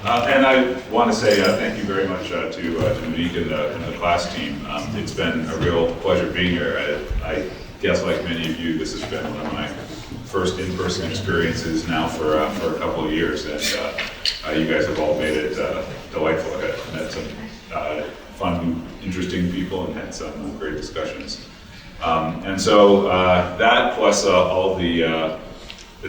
And I want to say thank you very much to Monique and the KLAS team. It's been a real pleasure being here. I guess, like many of you, this has been one of my first in-person experiences now for a couple of years, and you guys have all made it delightful. I've met some fun, interesting people and had some great discussions. And so that plus all the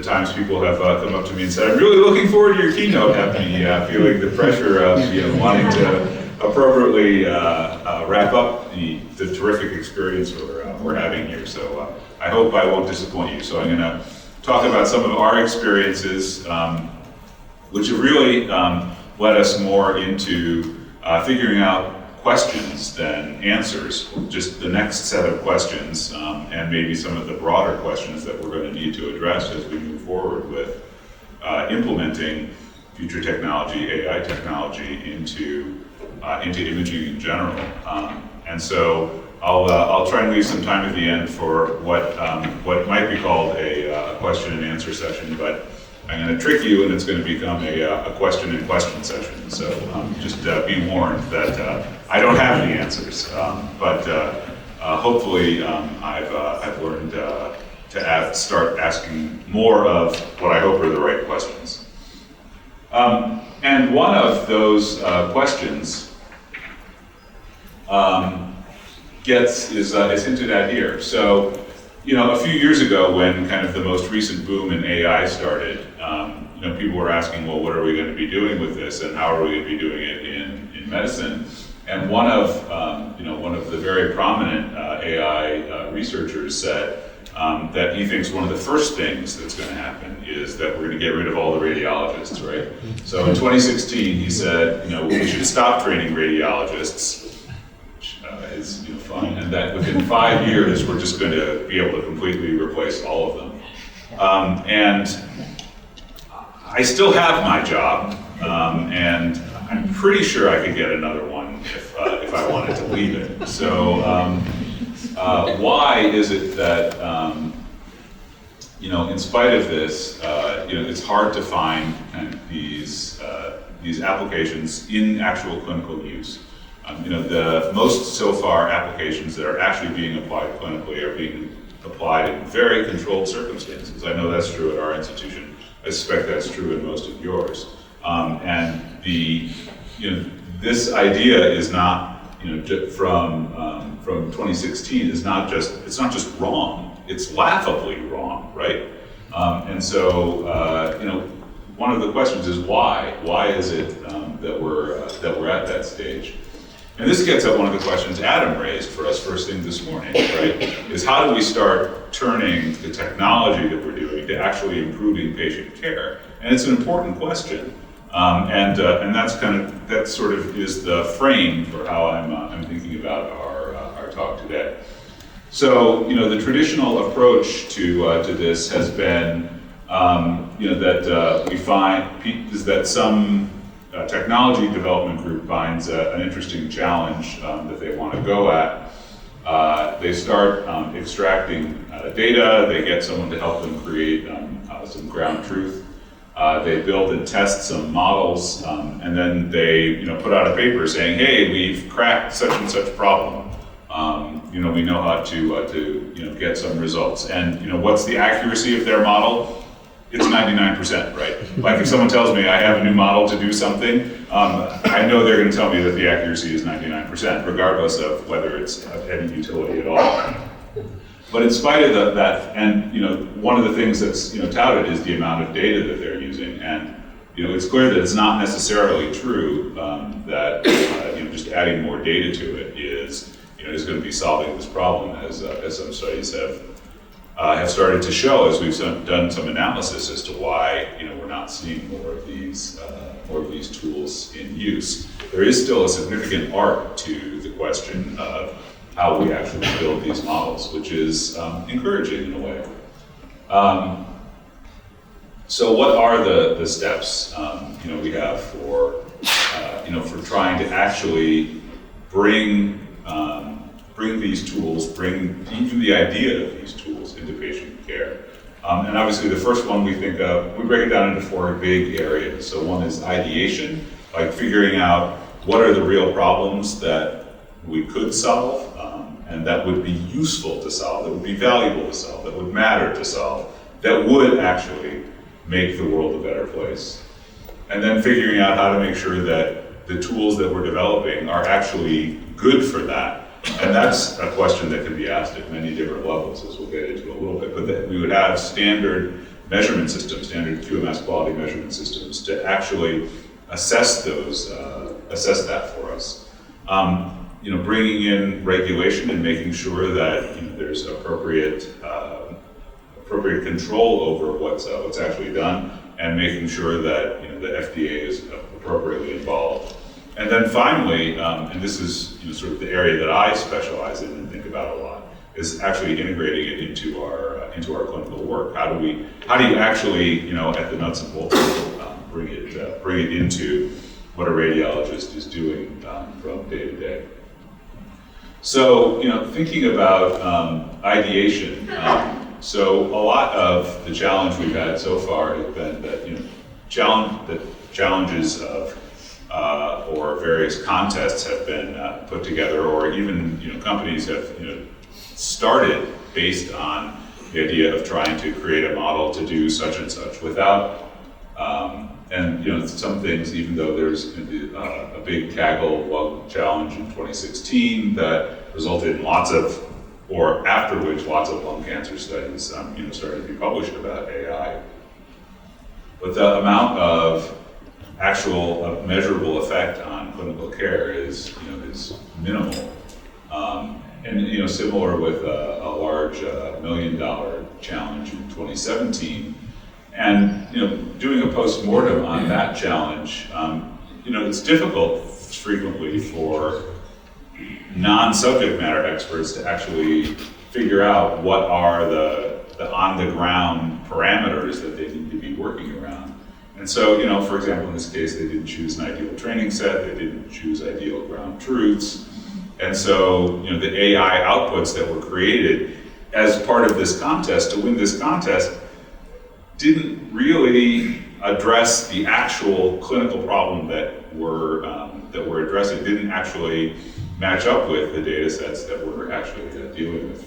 times people have come up to me and said, "I'm really looking forward to your keynote," have me feeling the pressure of wanting to appropriately wrap up the terrific experience we're having here. So I hope I won't disappoint you. So I'm going to talk about some of our experiences, which have really led us more into figuring out questions than answers, just the next set of questions, and maybe some of the broader questions that we're going to need to address as we move forward with implementing future technology, AI technology, into imaging in general. And so I'll try and leave some time at the end for what might be called a question and answer session, but I'm going to trick you, and it's going to become a question and question session. So just be warned that I don't have the answers, but hopefully I've learned to start asking more of what I hope are the right questions. And one of those questions is hinted at here. So, a few years ago, when kind of the most recent boom in AI started, people were asking, well, what are we going to be doing with this, and how are we going to be doing it in medicine? And one of the very prominent AI researchers said that he thinks one of the first things that's going to happen is that we're going to get rid of all the radiologists, right? So in 2016, he said, we should stop training radiologists, which is fun, and that within 5 years, we're just going to be able to completely replace all of them. And I still have my job, and I'm pretty sure I could get another one if I wanted to leave it. So why is it that, in spite of this, it's hard to find kind of these applications in actual clinical use? The most so far applications that are actually being applied clinically are being applied in very controlled circumstances. I know that's true at our institution. I suspect that's true in most of yours. And this idea is not, from 2016 is not just wrong. It's laughably wrong, right? And so, one of the questions is why? Why is it that we're at that stage? And this gets at one of the questions Adam raised for us first thing this morning, right? Is how do we start turning the technology that we're doing to actually improving patient care? And it's an important question. And that sort of is the frame for how I'm thinking about our talk today. So, the traditional approach to this has been, that we find is that some technology development group finds an interesting challenge that they want to go at. They start extracting data. They get someone to help them create some ground truth. They build and test some models, and then they put out a paper saying, hey, we've cracked such and such problem. We know how to get some results. And what's the accuracy of their model? It's 99%, right? Like if someone tells me I have a new model to do something, I know they're going to tell me that the accuracy is 99%, regardless of whether it's of any utility at all. But in spite of that, and one of the things that's touted is the amount of data that they're using, and it's clear that it's not necessarily true that just adding more data to it is going to be solving this problem, as some studies have started to show, as we've done some analysis as to why we're not seeing more of these tools in use. There is still a significant art to the question of how we actually build these models, which is encouraging in a way. So what are the steps we have for trying to actually bring these tools, bring even the idea of these tools into patient care? And obviously the first one we think of, we break it down into 4 big areas. So one is ideation, like figuring out what are the real problems that we could solve, and that would be useful to solve, that would be valuable to solve, that would matter to solve, that would actually make the world a better place. And then figuring out how to make sure that the tools that we're developing are actually good for that. And that's a question that can be asked at many different levels, as we'll get into a little bit. But that we would have standard measurement systems, standard QMS quality measurement systems, to actually assess those, assess that for us. Bringing in regulation and making sure that there's appropriate control over what's actually done, and making sure that the FDA is appropriately involved. And then finally, and this is sort of the area that I specialize in and think about a lot, is actually integrating it into our clinical work. How do you actually at the nuts and bolts bring it into what a radiologist is doing from day to day? So thinking about ideation. So a lot of the challenge we've had so far has been that challenges of or various contests have been put together, or even companies have started based on the idea of trying to create a model to do such and such without and some things, even though there's a big Kaggle lung challenge in 2016 that resulted in after which lots of lung cancer studies started to be published about AI. But the amount of actual measurable effect on clinical care is minimal. And similar with a large $1 million challenge in 2017. And doing a post-mortem on that challenge, it's difficult frequently for non-subject matter experts to actually figure out what are the on-the-ground parameters that they need to be working around. And so, for example, in this case, they didn't choose an ideal training set, they didn't choose ideal ground truths. And so, the AI outputs that were created as part of this contest, to win this contest, didn't really address the actual clinical problem that we're addressing, didn't actually match up with the data sets that we're actually dealing with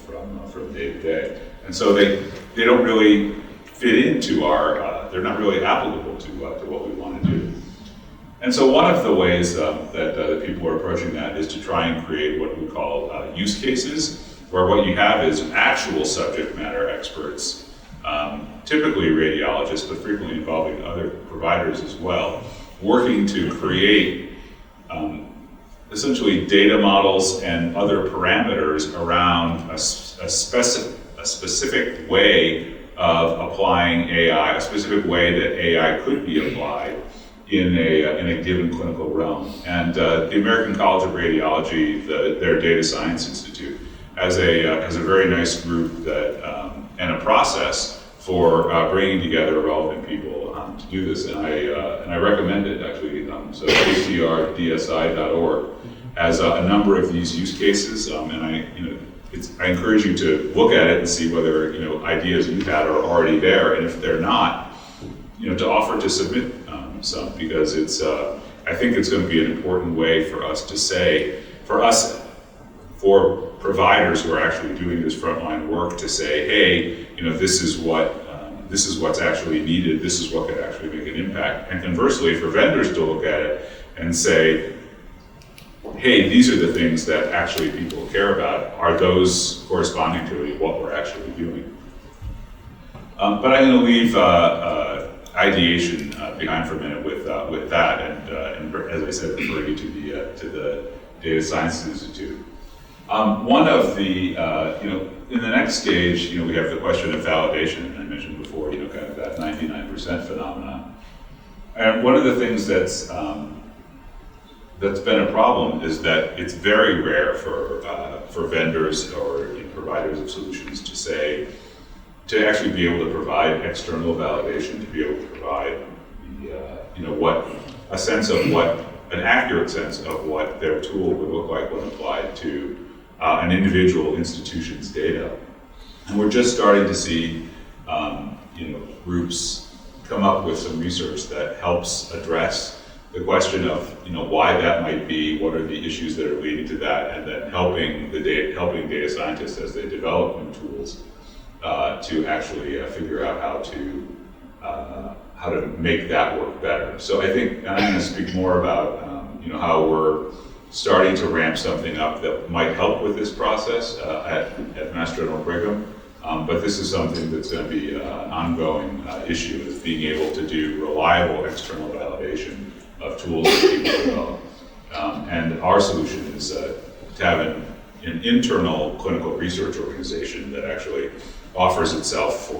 from day to day. And so they don't really fit into they're not really applicable to what we want to do. And so one of the ways that people are approaching that is to try and create what we call use cases, where what you have is actual subject matter experts, typically radiologists, but frequently involving other providers as well, working to create essentially data models and other parameters around a specific way of applying AI, a specific way that AI could be applied in a given clinical realm. And the American College of Radiology, their Data Science Institute, has a very nice group that and a process for bringing together relevant people to do this, and I recommend it actually. So acrdsi.org has a number of these use cases, and I encourage you to look at it and see whether ideas you've had are already there, and if they're not, to offer to submit some, because I think it's going to be an important way for us to say, for providers who are actually doing this frontline work, to say, hey, this is what's actually needed, this is what could actually make an impact. And conversely, for vendors to look at it and say, hey, these are the things that actually people care about. Are those corresponding to what we're actually doing? But I'm going to leave ideation behind for a minute with that, and as I said, refer you to the Data Science Institute. One of the, in the next stage, we have the question of validation, and I mentioned before, kind of that 99% phenomenon. And one of the things that's been a problem is that it's very rare for vendors or providers of solutions to actually be able to provide external validation, to be able to provide an accurate sense of what their tool would look like when applied to an individual institution's data. And we're just starting to see groups come up with some research that helps address the question of why that might be, what are the issues that are leading to that, and then helping data scientists as they develop new tools to actually figure out how to make that work better. So I think, and I'm going to speak more about how we're starting to ramp something up that might help with this process at Mass General Brigham. But this is something that's going to be an ongoing issue, is being able to do reliable external validation of tools that people develop. And our solution is to have an internal clinical research organization that actually offers itself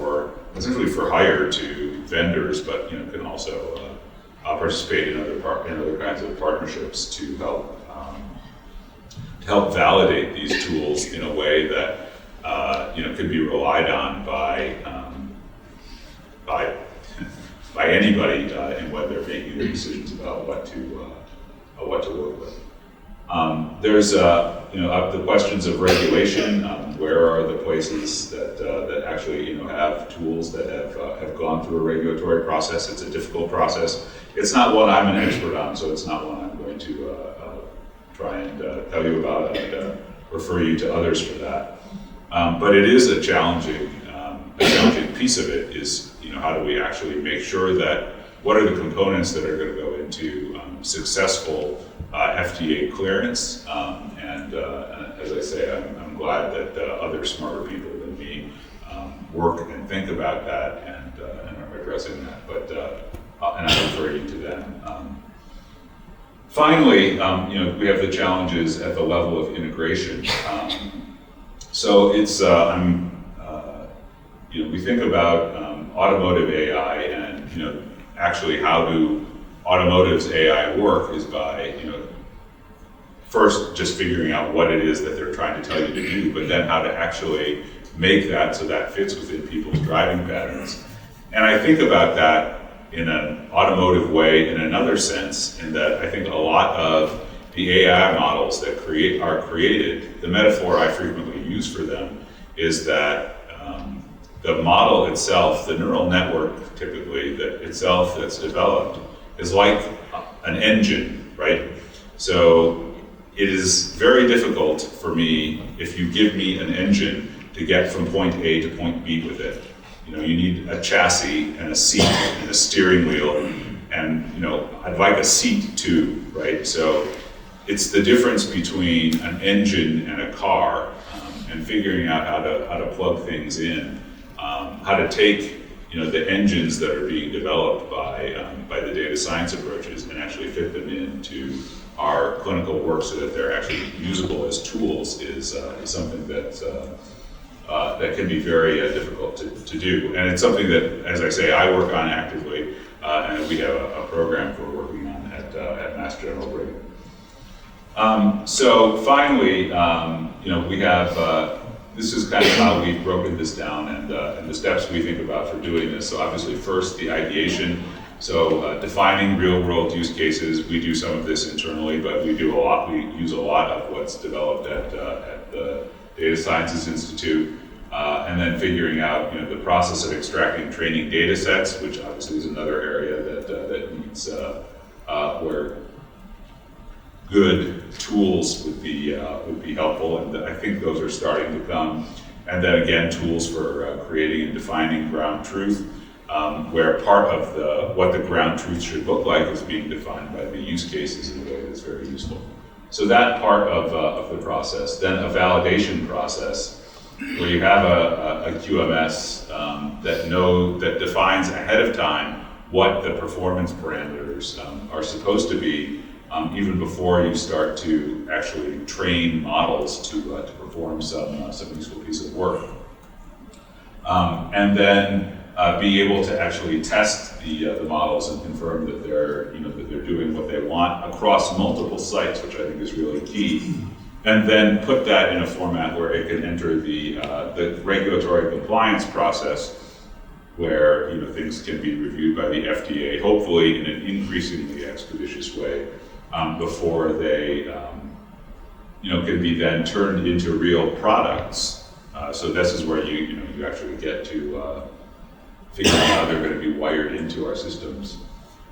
essentially for hire to vendors, but can also participate in other kinds of partnerships to help validate these tools in a way that could be relied on by anybody in when they're making their decisions about what to work with. There's the questions of regulation. Where are the places that actually have tools that have gone through a regulatory process? It's a difficult process. It's not one I'm an expert on, so it's not one I'm going to try and tell you about. And refer you to others for that. But it is a challenging piece of it. Is how do we actually make sure that what are the components that are going to go into successful FDA clearance? And as I say, I'm glad that other smarter people than me work and think about that and are addressing that. But and I refer you to them. Finally, we have the challenges at the level of integration. So it's we think about automotive AI, and actually how do automotive's AI work is by first just figuring out what it is that they're trying to tell you to do, but then how to actually make that so that fits within people's driving patterns. And I think about that in an automotive way in another sense, in that I think a lot of the AI models that are created, the metaphor I frequently use for them is that the model itself, the neural network typically that's developed, is like an engine, right? So it is very difficult for me, if you give me an engine, to get from point A to point B with it. You need a chassis and a seat and a steering wheel, and I'd like a seat too, right? So it's the difference between an engine and a car, and figuring out how to plug things in, how to take the engines that are being developed by the data science approaches and actually fit them into our clinical work so that they're actually usable as tools is something that can be very difficult to do. And it's something that, as I say, I work on actively, and we have a program we're working on at Mass General Brigham. So finally, we have, this is kind of how we've broken this down and the steps we think about for doing this. So obviously first, the ideation. So defining real world use cases. We do some of this internally, but we use a lot of what's developed at the Data Sciences Institute. And then figuring out the process of extracting training data sets, which obviously is another area that needs where good tools would be helpful, and I think those are starting to come. And then again, tools for creating and defining ground truth, where part of what the ground truth should look like is being defined by the use cases in a way that's very useful. So that part of the process. Then a validation process, where you have a QMS that defines ahead of time what the performance parameters are supposed to be, even before you start to actually train models to perform some useful piece of work. And then be able to actually test the models and confirm that they're doing what they want across multiple sites, which I think is really key. And then put that in a format where it can enter the regulatory compliance process, where things can be reviewed by the FDA, hopefully in an increasingly expeditious way, before they can be then turned into real products. So this is where you actually get to figuring out how they're going to be wired into our systems,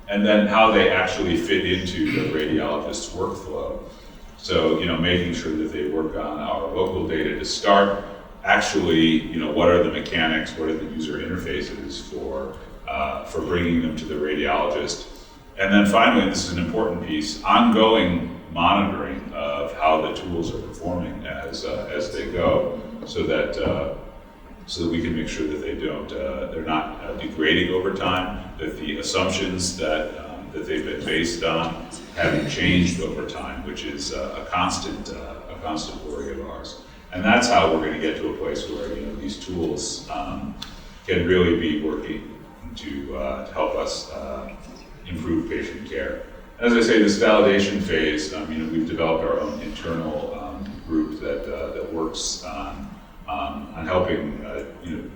and then how they actually fit into the radiologist's workflow. So, making sure that they work on our local data to start. Actually, what are the mechanics, what are the user interfaces for bringing them to the radiologist? And then finally, this is an important piece, ongoing monitoring of how the tools are performing as they go, so that we can make sure that they're not degrading over time, that the assumptions that they've been based on haven't changed over time, which is a constant worry of ours. And that's how we're going to get to a place where these tools can really be working to help us improve patient care. As I say, this validation phase, we've developed our own internal group that works on helping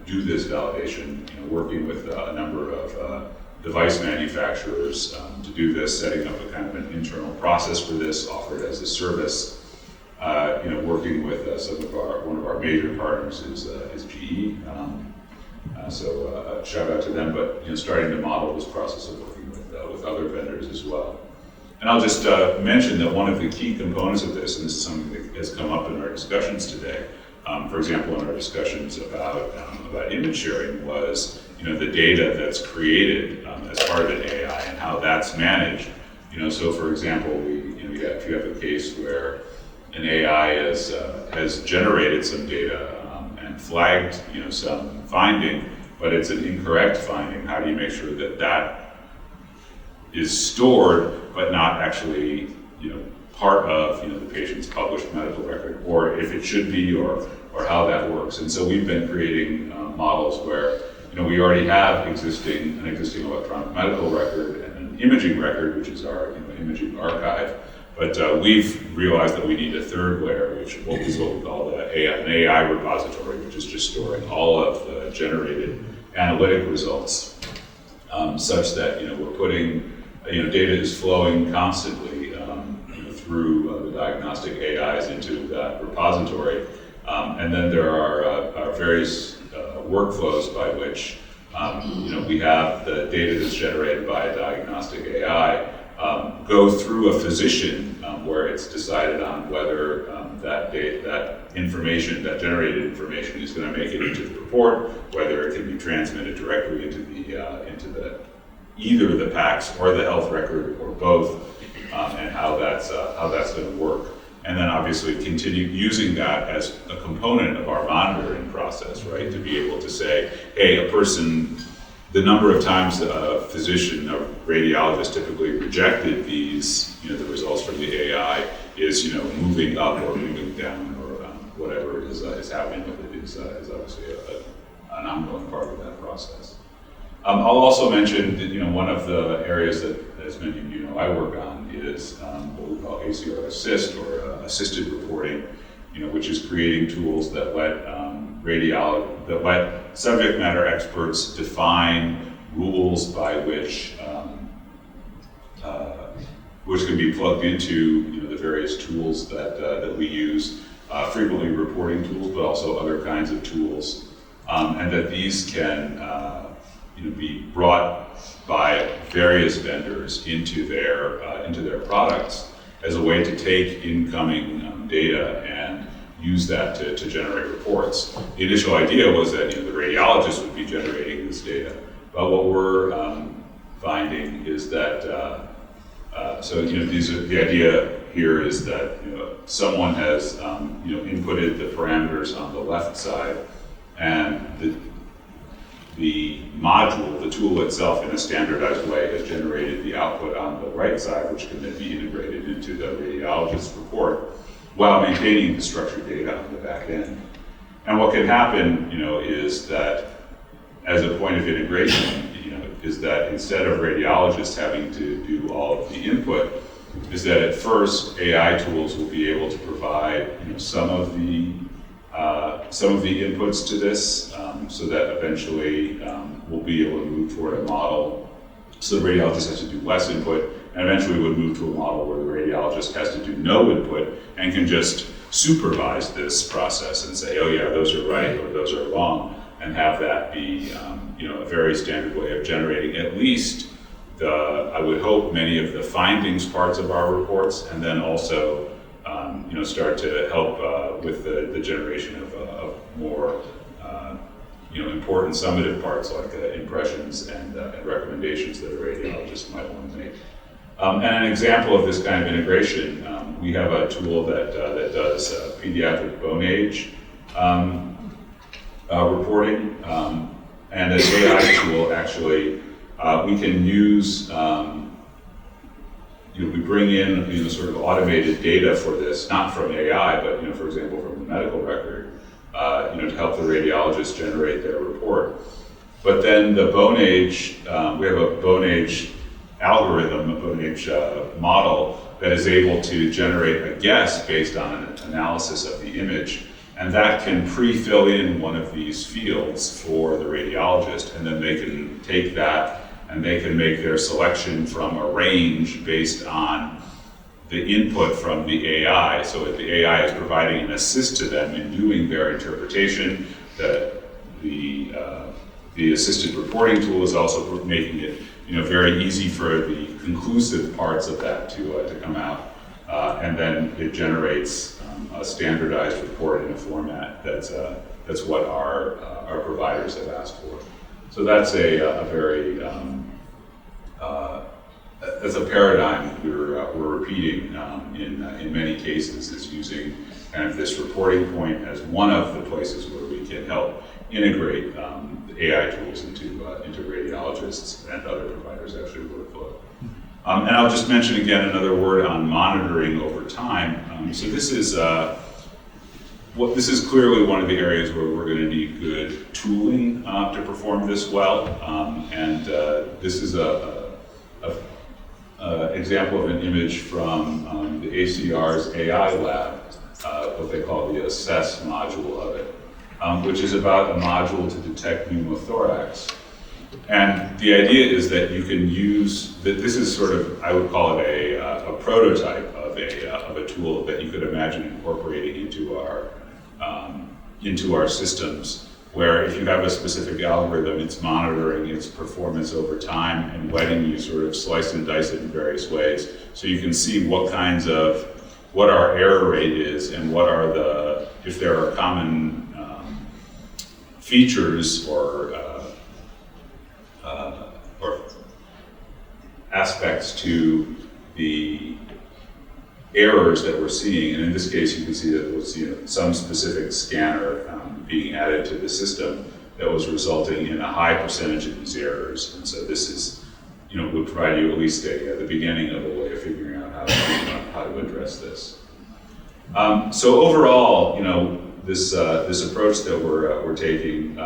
do this validation, working with a number of device manufacturers to do this, setting up a kind of an internal process for this, offered as a service. Working with one of our major partners is GE. So shout out to them, but starting to model this process of working with other vendors as well. And I'll just mention that one of the key components of this, and this is something that has come up in our discussions today, for example, in our discussions about image sharing, was the data that's created as part of an AI and how that's managed. So for example, if you have a case where an AI has generated some data and flagged some finding, but it's an incorrect finding, how do you make sure that that is stored but not actually part of the patient's published medical record, or if it should be, or how that works? And so we've been creating models where we already have an existing electronic medical record and an imaging record, which is our imaging archive. But we've realized that we need a third layer, which is what we call an AI repository, which is just storing all of the generated analytic results, such that we're putting data is flowing constantly through the diagnostic AIs into that repository, and then there are various workflows by which we have the data that's generated by a diagnostic AI go through a physician where it's decided on whether that information, that generated information, is going to make it into the report, whether it can be transmitted directly into either the PACS or the health record or both, and how that's going to work. And then obviously continue using that as a component of our monitoring process, right? To be able to say, hey, a person, the number of times a physician, a radiologist typically rejected these, the results from the AI is, moving up or moving down, or whatever is happening with it is obviously an ongoing part of that process. I'll also mention that, one of the areas that, as many of you know, I work on is what we call ACR Assist, or assisted reporting, which is creating tools that let subject matter experts define rules by which can be plugged into the various tools that we use, frequently reporting tools, but also other kinds of tools, and that these can be brought by various vendors into their products as a way to take incoming data and use that to generate reports. The initial idea was that the radiologist would be generating this data, but what we're finding is that the idea here is that someone has inputted the parameters on the left side, and the module, the tool itself, in a standardized way, has generated the output on the right side, which can then be integrated into the radiologist's report, while maintaining the structured data on the back end. And what can happen, is that as a point of integration, is that instead of radiologists having to do all of the input, is that at first AI tools will be able to provide some of the inputs to this, so that eventually we'll be able to move toward a model. So the radiologist has to do less input, and eventually would move to a model where the radiologist has to do no input and can just supervise this process and say, oh yeah, those are right or those are wrong. and have that be a very standard way of generating at least I would hope, many of the findings parts of our reports, and then also start to help with the generation of more important summative parts like impressions and recommendations that a radiologist might want to make. And an example of this kind of integration, we have a tool that does pediatric bone age reporting, and an AI tool actually we can use. We bring in sort of automated data for this, not from AI, but for example from the medical record, to help the radiologist generate their report. But then the bone age, we have a bone age algorithm, a bone age model that is able to generate a guess based on an analysis of the image, and that can pre-fill in one of these fields for the radiologist, and then they can take that and they can make their selection from a range based on the input from the AI. So if the AI is providing an assist to them in doing their interpretation, the assisted reporting tool is also making it very easy for the conclusive parts of that to come out, and then it generates a standardized report in a format that's what our providers have asked for. So that's a very that's a paradigm we're repeating in many cases, is using kind of this reporting point as one of the places where we can help integrate AI tools into radiologists and other providers' actually workflow. And I'll just mention again another word on monitoring over time. So this is this is clearly one of the areas where we're going to need good tooling to perform this well. And this is a example of an image from the ACR's AI lab, what they call the assess module of it, which is about a module to detect pneumothorax. And the idea is that you can use this is sort of, I would call it a prototype of a tool that you could imagine incorporating into our systems, where if you have a specific algorithm, it's monitoring its performance over time and letting you sort of slice and dice it in various ways. So you can see what our error rate is, and if there are common features or aspects to the errors that we're seeing. And in this case, you can see that there was some specific scanner being added to the system that was resulting in a high percentage of these errors. And so this is, would provide you at least the beginning of a way of figuring out how to address this. So overall, this approach that we're taking,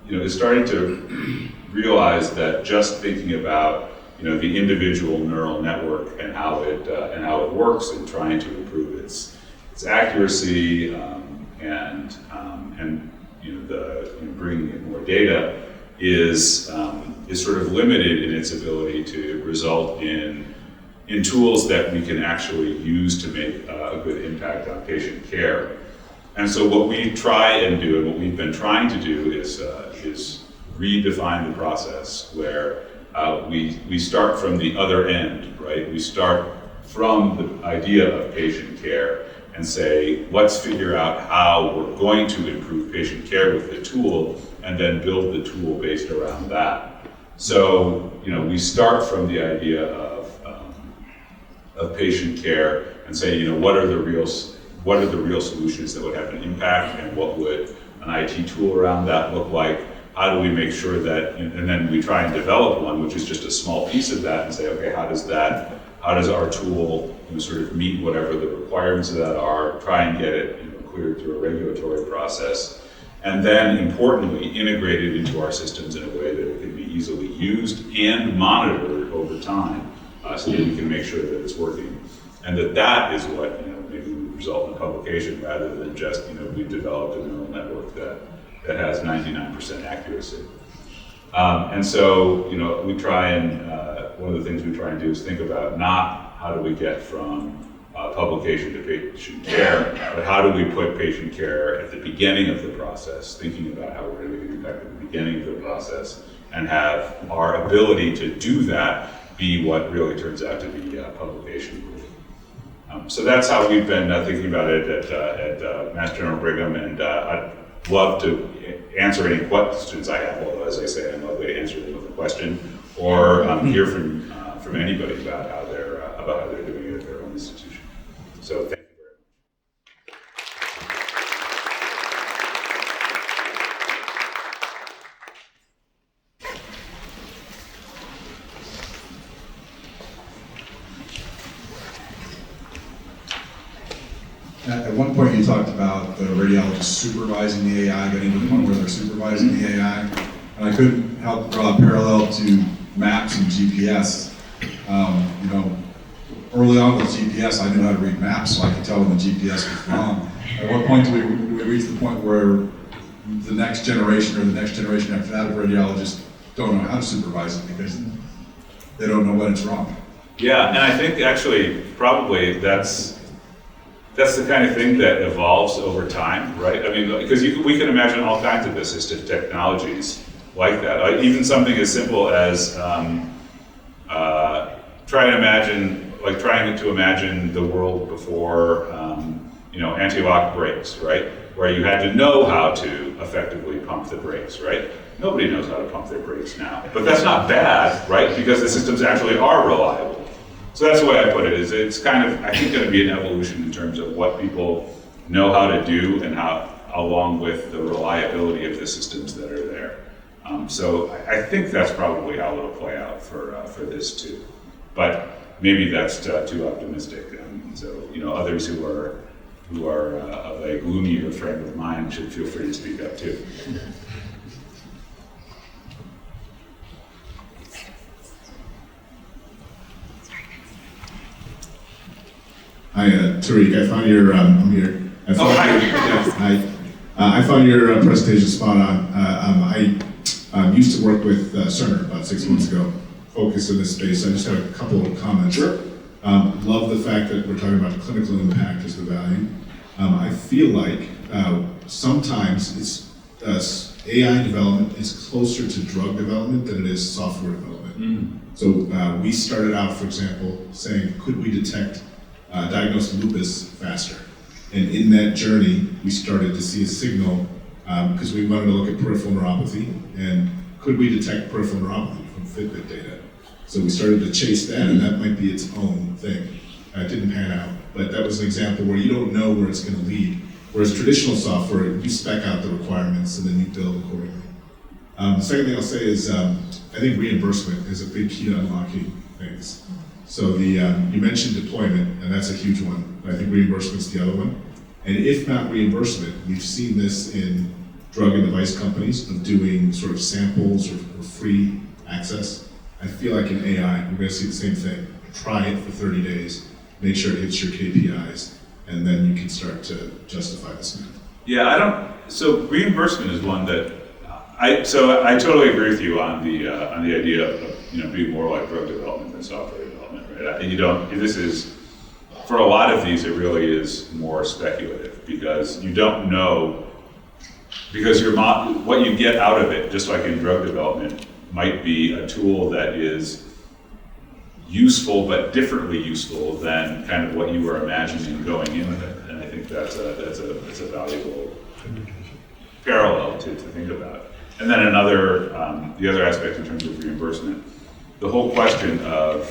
is starting to realize that just thinking about the individual neural network and how it works, and trying to improve its accuracy and bringing in more data is sort of limited in its ability to result in tools that we can actually use to make a good impact on patient care. And so what we try and do, and what we've been trying to do, is redefine the process where we start from the other end, right? We start from the idea of patient care and say, let's figure out how we're going to improve patient care with the tool, and then build the tool based around that. So, we start from the idea of patient care and say, what are the real solutions that would have an impact, and what would an IT tool around that look like? How do we make sure that, and then we try and develop one which is just a small piece of that, and say, okay, how does our tool sort of meet whatever the requirements of that are, try and get it cleared through a regulatory process, and then importantly, integrate it into our systems in a way that it can be easily used and monitored over time, so that we can make sure that it's working. And that is what maybe would result in a publication, rather than just we've developed a neural network that has 99% accuracy. And so, we try and, one of the things we try and do is think about not how do we get from publication to patient care, but how do we put patient care at the beginning of the process, thinking about how we're going to make an impact at the beginning of the process, and have our ability to do that be what really turns out to be publication proof. So that's how we've been thinking about it at Mass General Brigham, and I'd love to answer any questions I have, although as I say, I'm likely to answer them with a question, or hear from anybody about how they're doing it at their own institution. So thank you very much. At one point you talked about the radiologist supervising the AI, getting to the point where they're supervising the AI, and I couldn't help draw a parallel to maps and GPS. Early on with GPS, I knew how to read maps, so I could tell when the GPS was wrong. At what point do we reach the point where the next generation or the next generation after that of radiologists don't know how to supervise it because they don't know when it's wrong? Yeah, and I think actually probably that's the kind of thing that evolves over time, right? I mean, because we can imagine all kinds of assistive technologies like that. Even something as simple as trying to imagine the world before anti-lock brakes, right? Where you had to know how to effectively pump the brakes, right? Nobody knows how to pump their brakes now, but that's not bad, right? Because the systems actually are reliable. So that's the way I put it. Is it's kind of, I think, going to be an evolution in terms of what people know how to do and how, along with the reliability of the systems that are there. So I think that's probably how it'll play out for this too. But maybe that's too optimistic. So others who are of a gloomier frame of mind should feel free to speak up too. Hi, Tariq. I found your I'm here. I found your presentation spot on. I used to work with Cerner about 6 months ago, focused in this space. I just have a couple of comments. Sure. Love the fact that we're talking about clinical impact as the value. I feel like sometimes it's AI development is closer to drug development than it is software development. So we started out, for example, saying, could we diagnose lupus faster? And in that journey, we started to see a signal because we wanted to look at peripheral neuropathy, and could we detect peripheral neuropathy from Fitbit data? So we started to chase that, and that might be its own thing. It didn't pan out, but that was an example where you don't know where it's going to lead. Whereas traditional software, you spec out the requirements and then you build accordingly. The second thing I'll say is I think reimbursement is a big key to unlocking things. So you mentioned deployment, and that's a huge one. But I think reimbursement's the other one. And if not reimbursement, we've seen this in drug and device companies of doing sort of samples or free access. I feel like in AI, we're going to see the same thing. Try it for 30 days, make sure it hits your KPIs, and then you can start to justify the spend. Yeah, so reimbursement is one that, I totally agree with you on the idea of being more like drug development than software development, right? This is, for a lot of these, it really is more speculative because you don't know, because what you get out of it, just like in drug development, might be a tool that is useful but differently useful than kind of what you were imagining going in with it. And I think that's a valuable parallel to think about. And then the other aspect in terms of reimbursement, the whole question of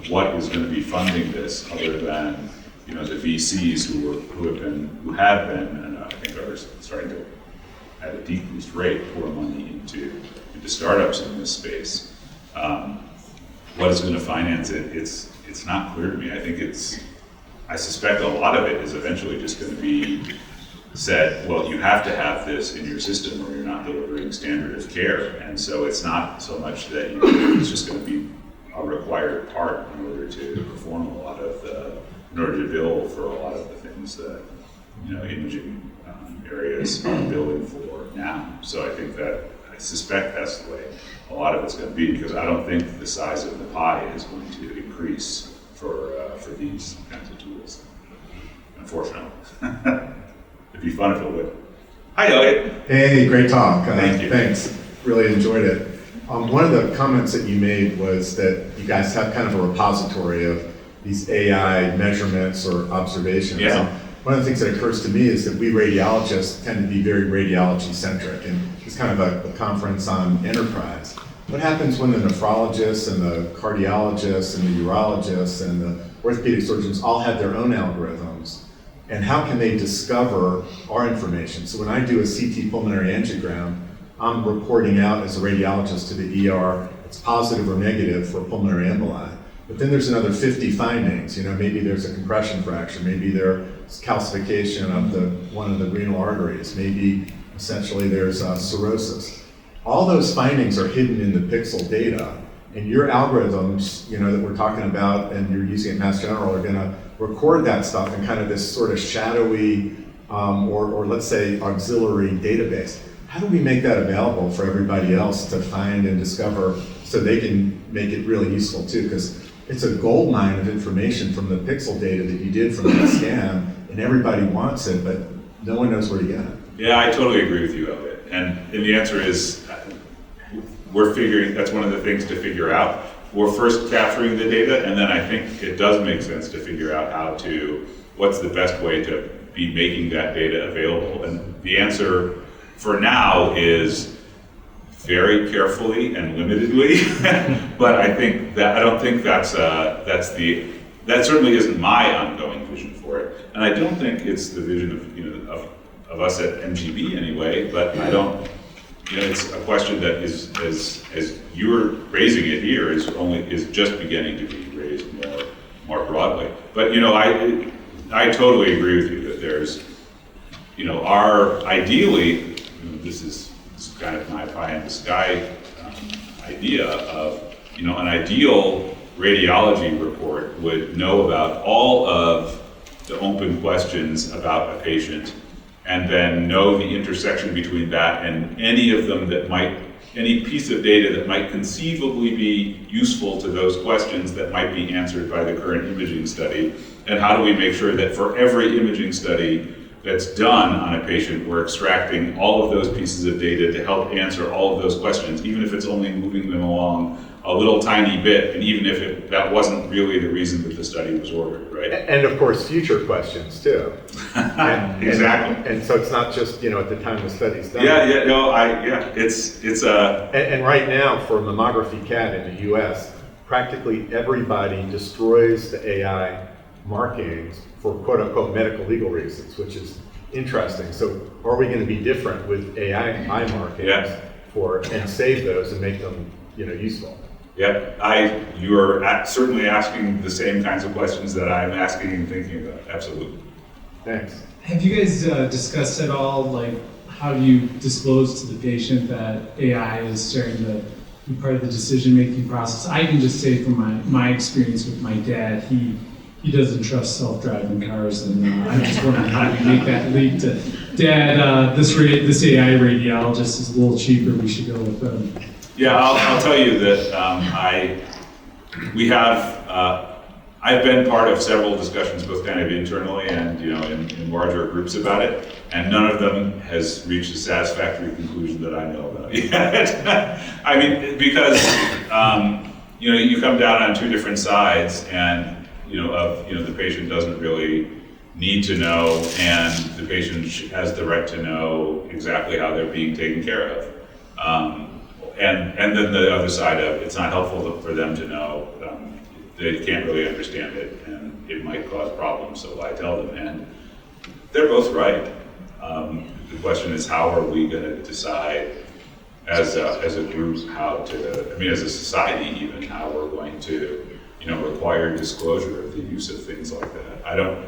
what is going to be funding this other than the VCs who have been and I think are starting to at a decreased rate pour money into startups in this space. What is going to finance it? It's not clear to me. I suspect a lot of it is eventually just going to be said, well, you have to have this in your system or you're not delivering standard of care. And so it's not so much that it's just going to be a required part in order to perform in order to bill for a lot of the things that imaging areas are billing for now. So I suspect that's the way a lot of it's going to be, because I don't think the size of the pie is going to increase for these kinds of tools. Unfortunately, it'd be fun if it would. Hi, Elliot. Hey, great talk. Thank you. Thanks. Really enjoyed it. One of the comments that you made was that you guys have kind of a repository of these AI measurements or observations. Yeah. And one of the things that occurs to me is that we radiologists tend to be very radiology centric, and it's kind of a conference on enterprise. What happens when the nephrologists and the cardiologists and the urologists and the orthopedic surgeons all have their own algorithms? And how can they discover our information? So when I do a CT pulmonary angiogram, I'm reporting out as a radiologist to the ER, it's positive or negative for pulmonary emboli. But then there's another 50 findings. Maybe there's a compression fracture, maybe there's calcification of one of the renal arteries, maybe essentially there's cirrhosis. All those findings are hidden in the pixel data, and your algorithms, that we're talking about and you're using at Mass General are gonna record that stuff in kind of this sort of shadowy, or let's say auxiliary database. How do we make that available for everybody else to find and discover so they can make it really useful too? Because it's a gold mine of information from the pixel data that you did from that scan, and everybody wants it, but no one knows where to get it. Yeah, I totally agree with you, Elliot. And the answer is, that's one of the things to figure out. We're first capturing the data, and then I think it does make sense to figure out what's the best way to be making that data available. And the answer for now is very carefully and limitedly, but I don't think that certainly isn't my ongoing vision for it. And I don't think it's the vision of us at MGB anyway, but I don't, it's a question that is, as you're raising it here, is just beginning to be raised more broadly. But I totally agree with you that there's, ideally, this is kind of my pie in the sky idea of, an ideal radiology report would know about all of the open questions about a patient, and then know the intersection between that and any piece of data that might conceivably be useful to those questions that might be answered by the current imaging study. And how do we make sure that for every imaging study that's done on a patient, we're extracting all of those pieces of data to help answer all of those questions, even if it's only moving them along a little tiny bit, and even if that wasn't really the reason that the study was ordered, right? And of course, future questions too. Exactly. And so it's not just, at the time the study's done. It's a... And right now, for mammography CAT in the US, practically everybody destroys the AI markings for quote unquote medical legal reasons, which is interesting. So are we going to be different with AI markings and save those and make them, useful? Yeah, you are certainly asking the same kinds of questions that I'm asking and thinking about. Absolutely. Thanks. Have you guys discussed at all, how do you disclose to the patient that AI is starting to be part of the decision-making process? I can just say from my experience with my dad, he doesn't trust self-driving cars, and I'm just wondering how we make that leap to, Dad, this AI radiologist is a little cheaper, we should go with them. Yeah, I'll tell you that I've been part of several discussions, both kind of internally and in larger groups about it, and none of them has reached a satisfactory conclusion that I know about yet. I mean, because you come down on two different sides, and the patient doesn't really need to know, and the patient has the right to know exactly how they're being taken care of. And then the other side of it's not helpful for them to know. They can't really understand it, and it might cause problems, so why tell them? And they're both right. The question is, how are we going to decide as a group as a society even, how we're going to require disclosure of the use of things like that?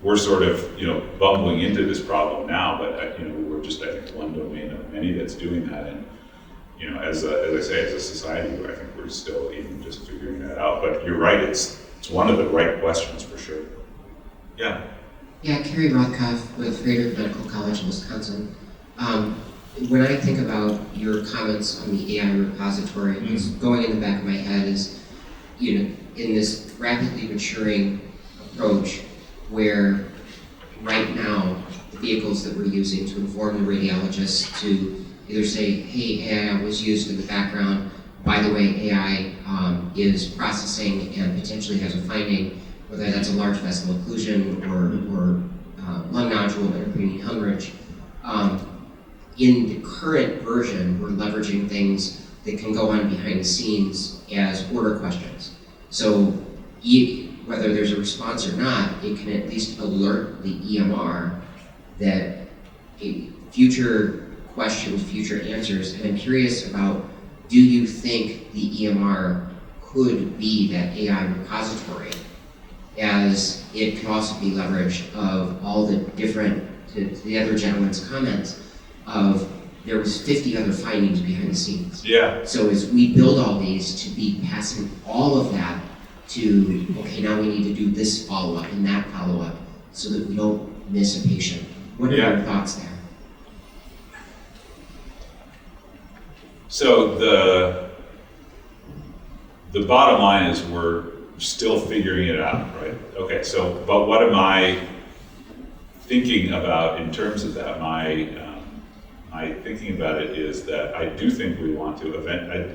We're sort of, bumbling into this problem now, but we're just, I think, one domain of many that's doing that. And, as I say, as a society, I think we're still even just figuring that out. But you're right, it's one of the right questions for sure. Yeah. Yeah, Carrie Rothkopf with Frederick Medical College in Wisconsin. When I think about your comments on the AI repository, what's going in the back of my head is in this rapidly maturing approach where right now the vehicles that we're using to inform the radiologists to either say, hey, AI was used in the background, by the way, AI is processing and potentially has a finding, whether that's a large vessel occlusion or lung nodule or intracranial hemorrhage. In the current version, we're leveraging things that can go on behind the scenes as order questions. So whether there's a response or not, it can at least alert the EMR that future questions, future answers, and I'm curious about, do you think the EMR could be that AI repository, as it can also be leveraged of all the different, to the other gentleman's comments, of there was 50 other findings behind the scenes. Yeah. So as we build all these, to be passing all of that to, okay, now we need to do this follow-up and that follow-up so that we don't miss a patient. What are your thoughts there? So the bottom line is we're still figuring it out, right? Okay, so, but what am I thinking about in terms of that? My thinking about it is that I do think we want to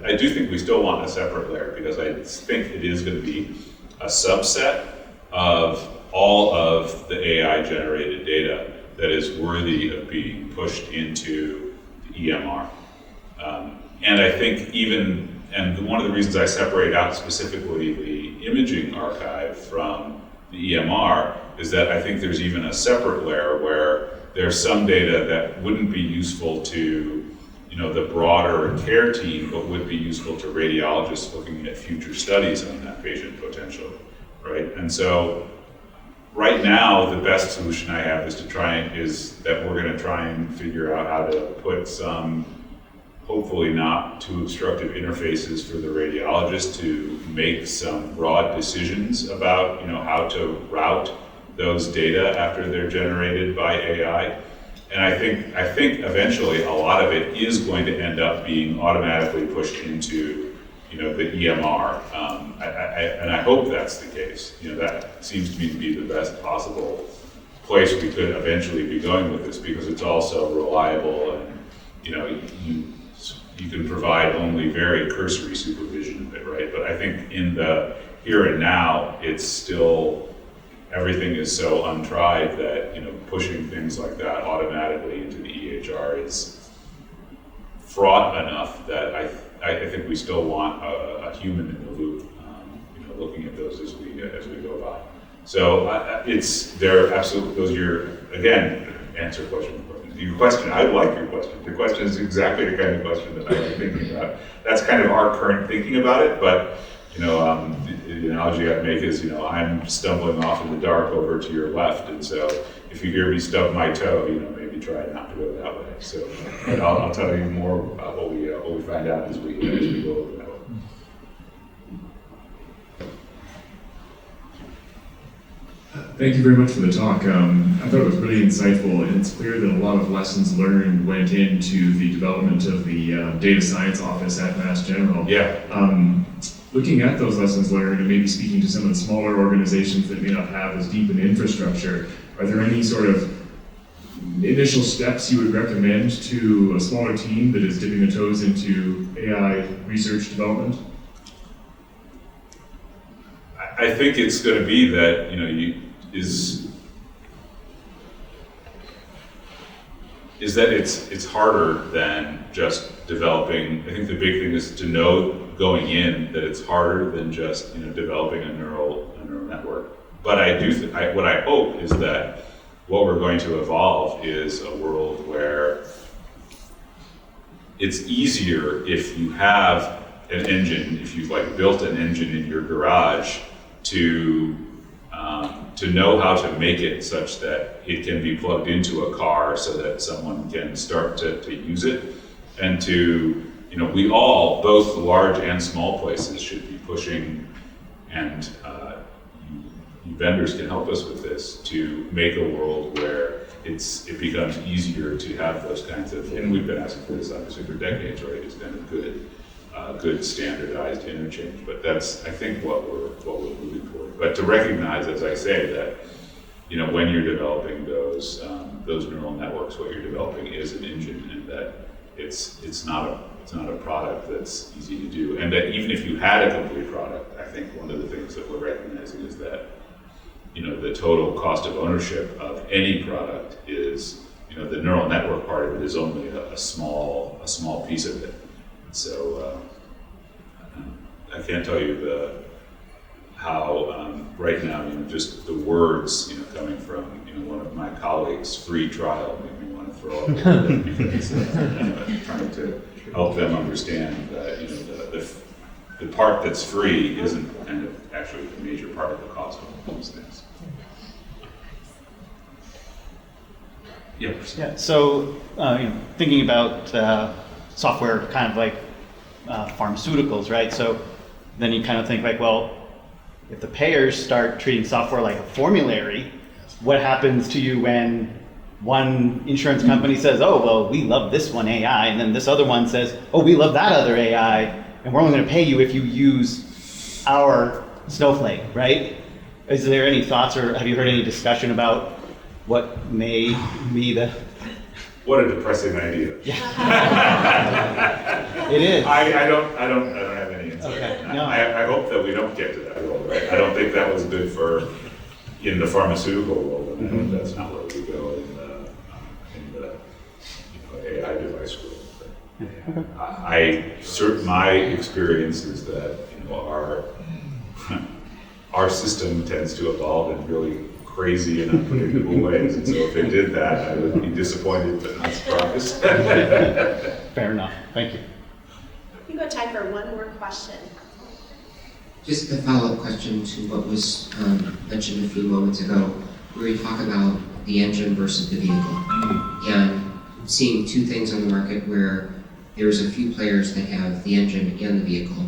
I do think we still want a separate layer, because I think it is going to be a subset of all of the AI generated data that is worthy of being pushed into the EMR. And I think and one of the reasons I separate out specifically the imaging archive from the EMR is that I think there's even a separate layer where there's some data that wouldn't be useful to, the broader care team, but would be useful to radiologists looking at future studies on that patient potentially, right? And so right now, the best solution I have is that we're going to try and figure out how to put some, hopefully not too obstructive, interfaces for the radiologist to make some broad decisions about, how to route those data after they're generated by AI. And I think eventually a lot of it is going to end up being automatically pushed into, the EMR. And I hope that's the case. That seems to me to be the best possible place we could eventually be going with this, because it's also reliable, and you can provide only very cursory supervision of it, right? But I think in the here and now, it's still, everything is so untried that pushing things like that automatically into the EHR is fraught enough that I think we still want a human in the loop, looking at those as we go by. So they're absolutely, those are your, again, answer question. Your question, I like your question. The question is exactly the kind of question that I've been thinking about. That's kind of our current thinking about it, but the analogy I'd make is, I'm stumbling off in the dark over to your left, and so if you hear me stub my toe, maybe try not to go that way. So, but I'll tell you more about what we find out as we go over that way. Thank you very much for the talk. I thought it was really insightful, and it's clear that a lot of lessons learned went into the development of the data science office at Mass General. Yeah. Looking at those lessons learned and maybe speaking to some of the smaller organizations that may not have as deep an infrastructure, are there any sort of initial steps you would recommend to a smaller team that is dipping their toes into AI research development? I think it's going to be that, is that it's harder than just developing. I think the big thing is to know going in that it's harder than just developing a neural network. But I do what I hope is that what we're going to evolve is a world where it's easier if you have an engine, if you've built an engine in your garage, to know how to make it such that it can be plugged into a car so that someone can start to use it. And we all, both large and small places, should be pushing, and you vendors can help us with this, to make a world where it becomes easier to have those kinds of, and we've been asking for this obviously for decades, right? It's kind of good good standardized interchange. But that's, I think, what we're moving toward. But to recognize, as I say, that when you're developing those neural networks, what you're developing is an engine, and that it's not a product that's easy to do, and that even if you had a complete product, I think one of the things that we're recognizing is that the total cost of ownership of any product is the neural network part of it is only a small piece of it. So I can't tell you how right now just the words coming from one of my colleagues' free trial make me want to throw up a little bit, because trying to help them understand that the part that's free isn't kind of actually the major part of the cost of these things. Yeah. So thinking about software, kind of like pharmaceuticals, right? So then you kind of think like, well, if the payers start treating software like a formulary, what happens to you when one insurance company says, oh, well, we love this one AI, and then this other one says, oh, we love that other AI, and we're only going to pay you if you use our Snowflake, right? Is there any thoughts, or have you heard any discussion about what may be the... What a depressing idea. It is. I don't have any insight. Okay, no. I hope that we don't get to that world, right? I don't think that was good in the pharmaceutical world, and I hope that's not where we go in the AI device world. But my experience is that our system tends to evolve in really crazy and unpredictable ways, and so if it did that, I would be disappointed but not surprised. Fair enough. Thank you. We've got time for one more question. Just a follow-up question to what was mentioned a few moments ago, where you talk about the engine versus the vehicle. And seeing two things on the market where there's a few players that have the engine and the vehicle,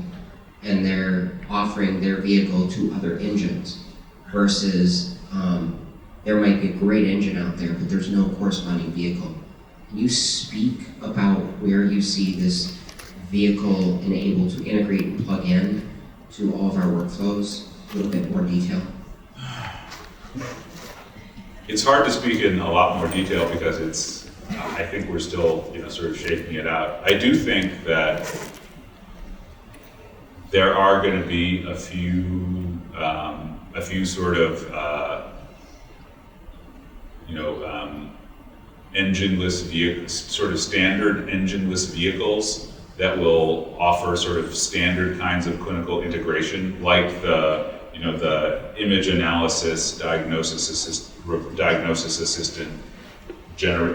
and they're offering their vehicle to other engines, versus there might be a great engine out there, but there's no corresponding vehicle. Can you speak about where you see this vehicle enabled to integrate and plug in to all of our workflows? A little bit more detail. It's hard to speak in a lot more detail because I think we're still sort of shaking it out. I do think that there are going to be a few sort of engineless vehicles, sort of standard engineless vehicles that will offer sort of standard kinds of clinical integration, like the image analysis, diagnosis assistant,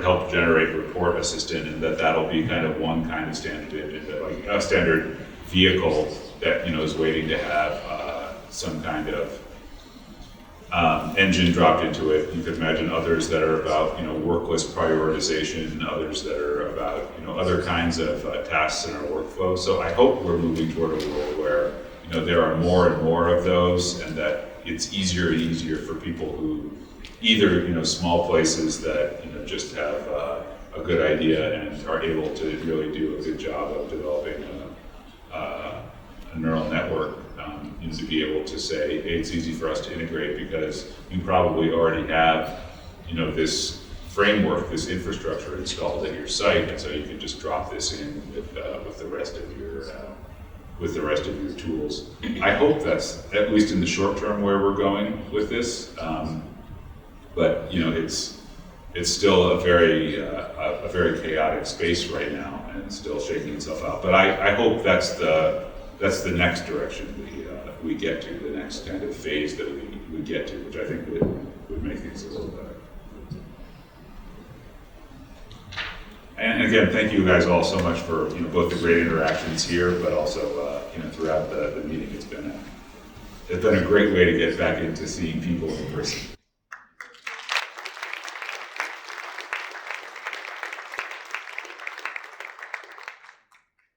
help generate report assistant, and that'll be kind of one kind of standard engine, like a standard vehicle that is waiting to have some kind of engine dropped into it. You could imagine others that are about workless prioritization, others that are about other kinds of tasks in our workflow. So I hope we're moving toward a world where there are more and more of those, and that it's easier and easier for people who either small places that just have a good idea and are able to really do a good job of developing a neural network, to be able to say, hey, it's easy for us to integrate because you probably already have this framework, this infrastructure installed at your site, and so you can just drop this in with the rest of your tools. I hope that's at least in the short term where we're going with this, but it's still a very chaotic space right now, and it's still shaking itself out. But I hope that's the next direction we get to, the next kind of phase that we get to, which I think would make things a little better. And again, thank you guys all so much for both the great interactions here, but also throughout the meeting. It's been a great way to get back into seeing people in person.